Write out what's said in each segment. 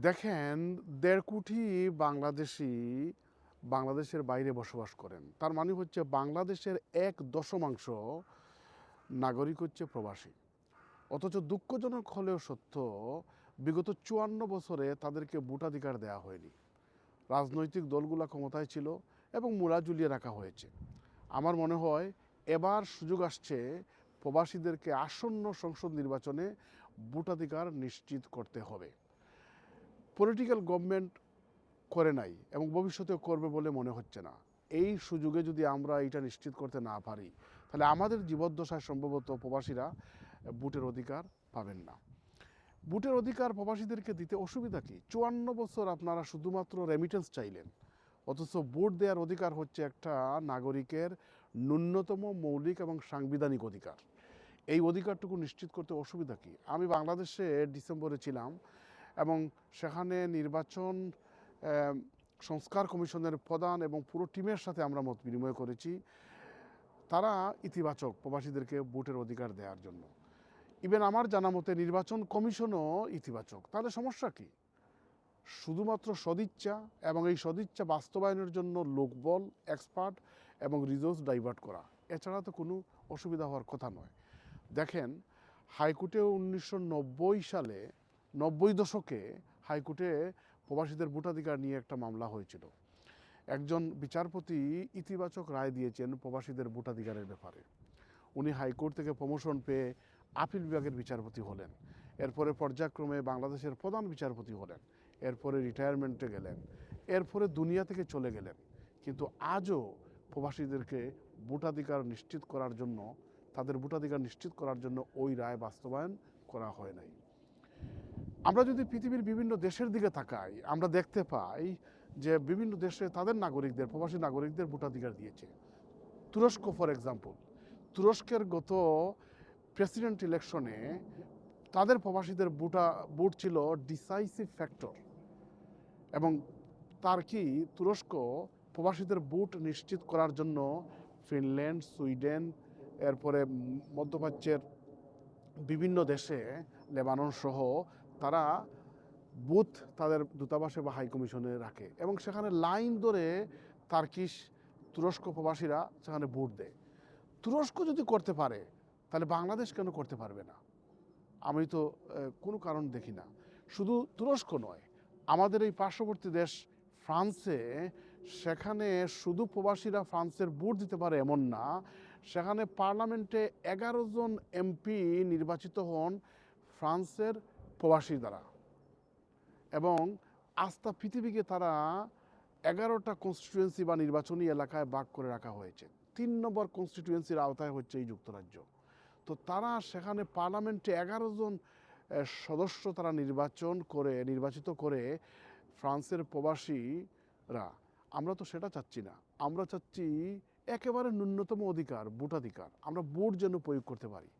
দেখেন ১.৫ কোটি বাংলাদেশি বাংলাদেশের বাইরে বসবাস করেন। তার মানে হচ্ছে বাংলাদেশের ১/১০ নাগরিক হচ্ছে প্রবাসী। অথচ দুঃখজনক হলেও সত্য, বিগত ৫৪ বছরে তাদেরকে ভোটাধিকার দেওয়া হয়নি। রাজনৈতিক দলগুলো ক্ষমতায় ছিল এবং মূলা ঝুলিয়ে রাখা হয়েছে। আমার মনে হয় এবার সুযোগ আসছে প্রবাসীদেরকে আসন্ন সংসদ নির্বাচনে ভোটাধিকার নিশ্চিত করতে হবে। পলিটিক্যাল গভর্নমেন্ট করে নাই এবং ভবিষ্যতেও করবে বলে মনে হচ্ছে না। এই সুযোগে যদি আমরা এটা নিশ্চিত করতে না পারি, তাহলে আমাদের জীবদ্দশায় সম্ভবত প্রবাসীরা ভোটের অধিকার পাবেন না। ভোটের অধিকার প্রবাসীদেরকে দিতে অসুবিধা কী? ৫৪ বছর আপনারা শুধুমাত্র রেমিটেন্স চাইলেন, অথচ ভোট দেওয়ার অধিকার হচ্ছে একটা নাগরিকের ন্যূনতম মৌলিক এবং সাংবিধানিক অধিকার। এই অধিকারটুকু নিশ্চিত করতে অসুবিধা কী? আমি বাংলাদেশে ডিসেম্বরে ছিলাম এবং সেখানে নির্বাচন সংস্কার কমিশনের প্রধান এবং পুরো টিমের সাথে আমরা মত বিনিময় করেছি। তারা ইতিবাচক প্রবাসীদেরকে ভোটের অধিকার দেওয়ার জন্য। ইভেন আমার জানা মতে নির্বাচন কমিশনও ইতিবাচক। তাহলে সমস্যা কী? শুধুমাত্র সদিচ্ছা এবং এই সদিচ্ছা বাস্তবায়নের জন্য লোকবল, এক্সপার্ট এবং রিসোর্স ডাইভার্ট করা, এছাড়া তো কোনো অসুবিধা হওয়ার কথা নয়। দেখেন, হাইকোর্টে ১৯৯০ সালে ৯০ দশকে হাইকোর্টে প্রবাসীদের ভোটাধিকার নিয়ে একটা মামলা হয়েছিল। একজন বিচারপতি ইতিবাচক রায় দিয়েছেন প্রবাসীদের ভোটাধিকারের ব্যাপারে। উনি হাইকোর্ট থেকে প্রমোশন পেয়ে আপিল বিভাগের বিচারপতি হলেন। এরপরে পর্যায়ক্রমে বাংলাদেশের প্রধান বিচারপতি হলেন। এরপরে রিটায়ারমেন্টে গেলেন। এরপরে দুনিয়া থেকে চলে গেলেন। কিন্তু আজও প্রবাসীদেরকে ভোটাধিকার নিশ্চিত করার জন্য, তাদের ভোটাধিকার নিশ্চিত করার জন্য ওই রায় বাস্তবায়ন করা হয় নাই। আমরা যদি পৃথিবীর বিভিন্ন দেশের দিকে তাকাই, আমরা দেখতে পাই যে বিভিন্ন দেশে তাদের নাগরিকদের, প্রবাসী নাগরিকদের ভোটাধিকার দিয়েছে। তুরস্ক ফর এক্সাম্পল, তুরস্কের গত প্রেসিডেন্ট ইলেকশনে তাদের প্রবাসীদের ভোট ছিল ডিসাইসিভ ফ্যাক্টর। এবং তার কি তুরস্ক প্রবাসীদের ভোট নিশ্চিত করার জন্য ফিনল্যান্ড, সুইডেন, এরপরে মধ্যপ্রাচ্যের বিভিন্ন দেশে, লেবানন সহ, তারা বুথ তাদের দূতাবাসে বা হাইকমিশনে রাখে এবং সেখানে লাইন ধরে তার্কিশ তুরস্ক প্রবাসীরা সেখানে ভোট দেয়। তুরস্ক যদি করতে পারে, তাহলে বাংলাদেশ কেন করতে পারবে না? আমি তো কোনো কারণ দেখি না। শুধু তুরস্ক নয়, আমাদের এই পার্শ্ববর্তী দেশ ফ্রান্সে, সেখানে শুধু প্রবাসীরা ফ্রান্সের ভোট দিতে পারে এমন না, সেখানে পার্লামেন্টে ১১ জন এমপি নির্বাচিত হন ফ্রান্সের প্রবাসী দ্বারা। এবং আস্থা পৃথিবীকে তারা ১১টা কনস্টিটিউয়েন্সি বা নির্বাচনী এলাকায় ভাগ করে রাখা হয়েছে। ৩ নম্বর কনস্টিটিউয়েন্সির আওতায় হচ্ছে এই যুক্তরাজ্য। তো তারা সেখানে পার্লামেন্টে ১১ জন সদস্য তারা নির্বাচিত করে ফ্রান্সের প্রবাসীরা। আমরা তো সেটা চাচ্ছি না। আমরা চাচ্ছি একেবারে ন্যূনতম অধিকার, ভোটাধিকার। আমরা ভোট যেন প্রয়োগ করতে পারি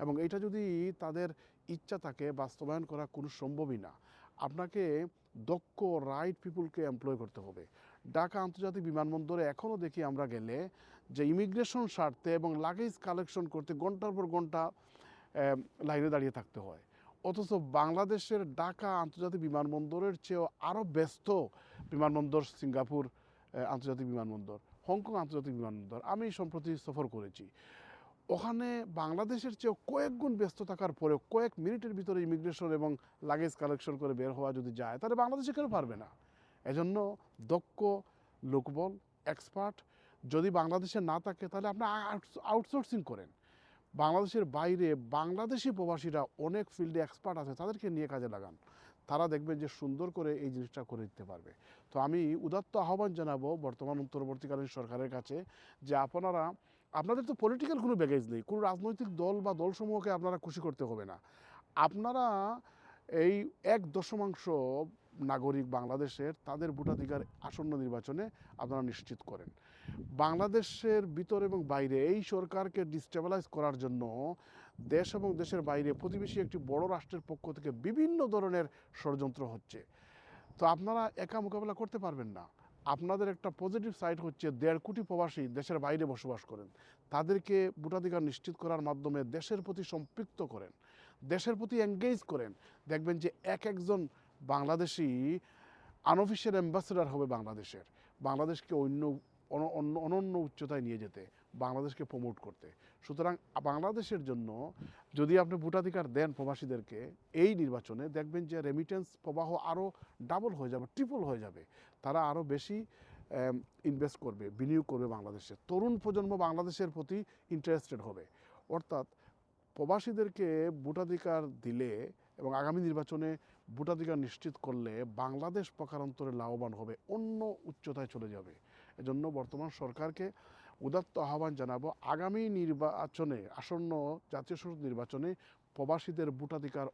এবং এটা যদি তাদের ইচ্ছা থাকে, বাস্তবায়ন করা কোনো সম্ভবই না। আপনাকে দক্ষ রাইট পিপুলকে এমপ্লয় করতে হবে। ঢাকা আন্তর্জাতিক বিমানবন্দরে এখনও দেখি আমরা গেলে যে ইমিগ্রেশন স্বার্থে এবং লাগেজ কালেকশন করতে ঘন্টার পর ঘন্টা লাইনে দাঁড়িয়ে থাকতে হয়। অথচ বাংলাদেশের ঢাকা আন্তর্জাতিক বিমানবন্দরের চেয়েও আরও ব্যস্ত বিমানবন্দর সিঙ্গাপুর আন্তর্জাতিক বিমানবন্দর, হংকং আন্তর্জাতিক বিমানবন্দর। আমি সম্প্রতি সফর করেছি। ওখানে বাংলাদেশের চেয়েও কয়েক গুণ ব্যস্ত থাকার পরেও কয়েক মিনিটের ভিতরে ইমিগ্রেশন এবং লাগেজ কালেকশন করে বের হওয়া যদি যায়, তাহলে বাংলাদেশে কেন পারবে না? এজন্য দক্ষ লোকবল, এক্সপার্ট যদি বাংলাদেশে না থাকে, তাহলে আপনি আউটসোর্সিং করেন। বাংলাদেশের বাইরে বাংলাদেশি প্রবাসীরা অনেক ফিল্ডে এক্সপার্ট আছে, তাদেরকে নিয়ে কাজে লাগান। তারা দেখবেন যে সুন্দর করে এই জিনিসটা করে দিতে পারবে। তো আমি উদাত্ত আহ্বান জানাবো বর্তমান অন্তর্বর্তীকালীন সরকারের কাছে যে আপনাদের তো পলিটিক্যাল কোনো ব্যাগেজ নেই, কোনো রাজনৈতিক দল বা দলসমূহকে আপনারা খুশি করতে হবে না। আপনারা এই ১/১০ নাগরিক বাংলাদেশের, তাদের ভোটাধিকার আসন্ন নির্বাচনে আপনারা নিশ্চিত করেন। বাংলাদেশের ভিতর এবং বাইরে এই সরকারকে ডিস্টেবিলাইজ করার জন্য দেশ এবং দেশের বাইরে প্রতিবেশী একটি বড় রাষ্ট্রের পক্ষ থেকে বিভিন্ন ধরনের ষড়যন্ত্র হচ্ছে। তো আপনারা একা মোকাবেলা করতে পারবেন না। আপনাদের একটা পজিটিভ সাইড হচ্ছে ১.৫ কোটি প্রবাসী দেশের বাইরে বসবাস করেন। তাদেরকে ভোটাধিকার নিশ্চিত করার মাধ্যমে দেশের প্রতি সম্পৃক্ত করেন, দেশের প্রতি এঙ্গেজ করেন। দেখবেন যে এক একজন বাংলাদেশি আনঅফিসিয়াল অ্যাম্বাসেডর হবে বাংলাদেশের, বাংলাদেশকে অনন্য উচ্চতায় নিয়ে যেতে, বাংলাদেশকে প্রমোট করতে। সুতরাং বাংলাদেশের জন্য যদি আপনি ভোটাধিকার দেন প্রবাসীদেরকে এই নির্বাচনে, দেখবেন যে রেমিটেন্স প্রবাহ আরও ডাবল হয়ে যাবে, ট্রিপল হয়ে যাবে। তারা আরও বেশি ইনভেস্ট করবে, বিনিয়োগ করবে বাংলাদেশে। তরুণ প্রজন্ম বাংলাদেশের প্রতি ইন্টারেস্টেড হবে। অর্থাৎ প্রবাসীদেরকে ভোটাধিকার দিলে এবং আগামী নির্বাচনে ভোটাধিকার নিশ্চিত করলে বাংলাদেশ প্রকারান্তরে লাভবান হবে, অন্য উচ্চতায় চলে যাবে। এজন্য বর্তমান সরকারকে উদাত্ত আহ্বান জানাবো, আগামী নির্বাচনে, আসন্ন জাতীয় সংসদ নির্বাচনে প্রবাসীদের ভোটাধিকার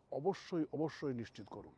অবশ্যই নিশ্চিত করুন।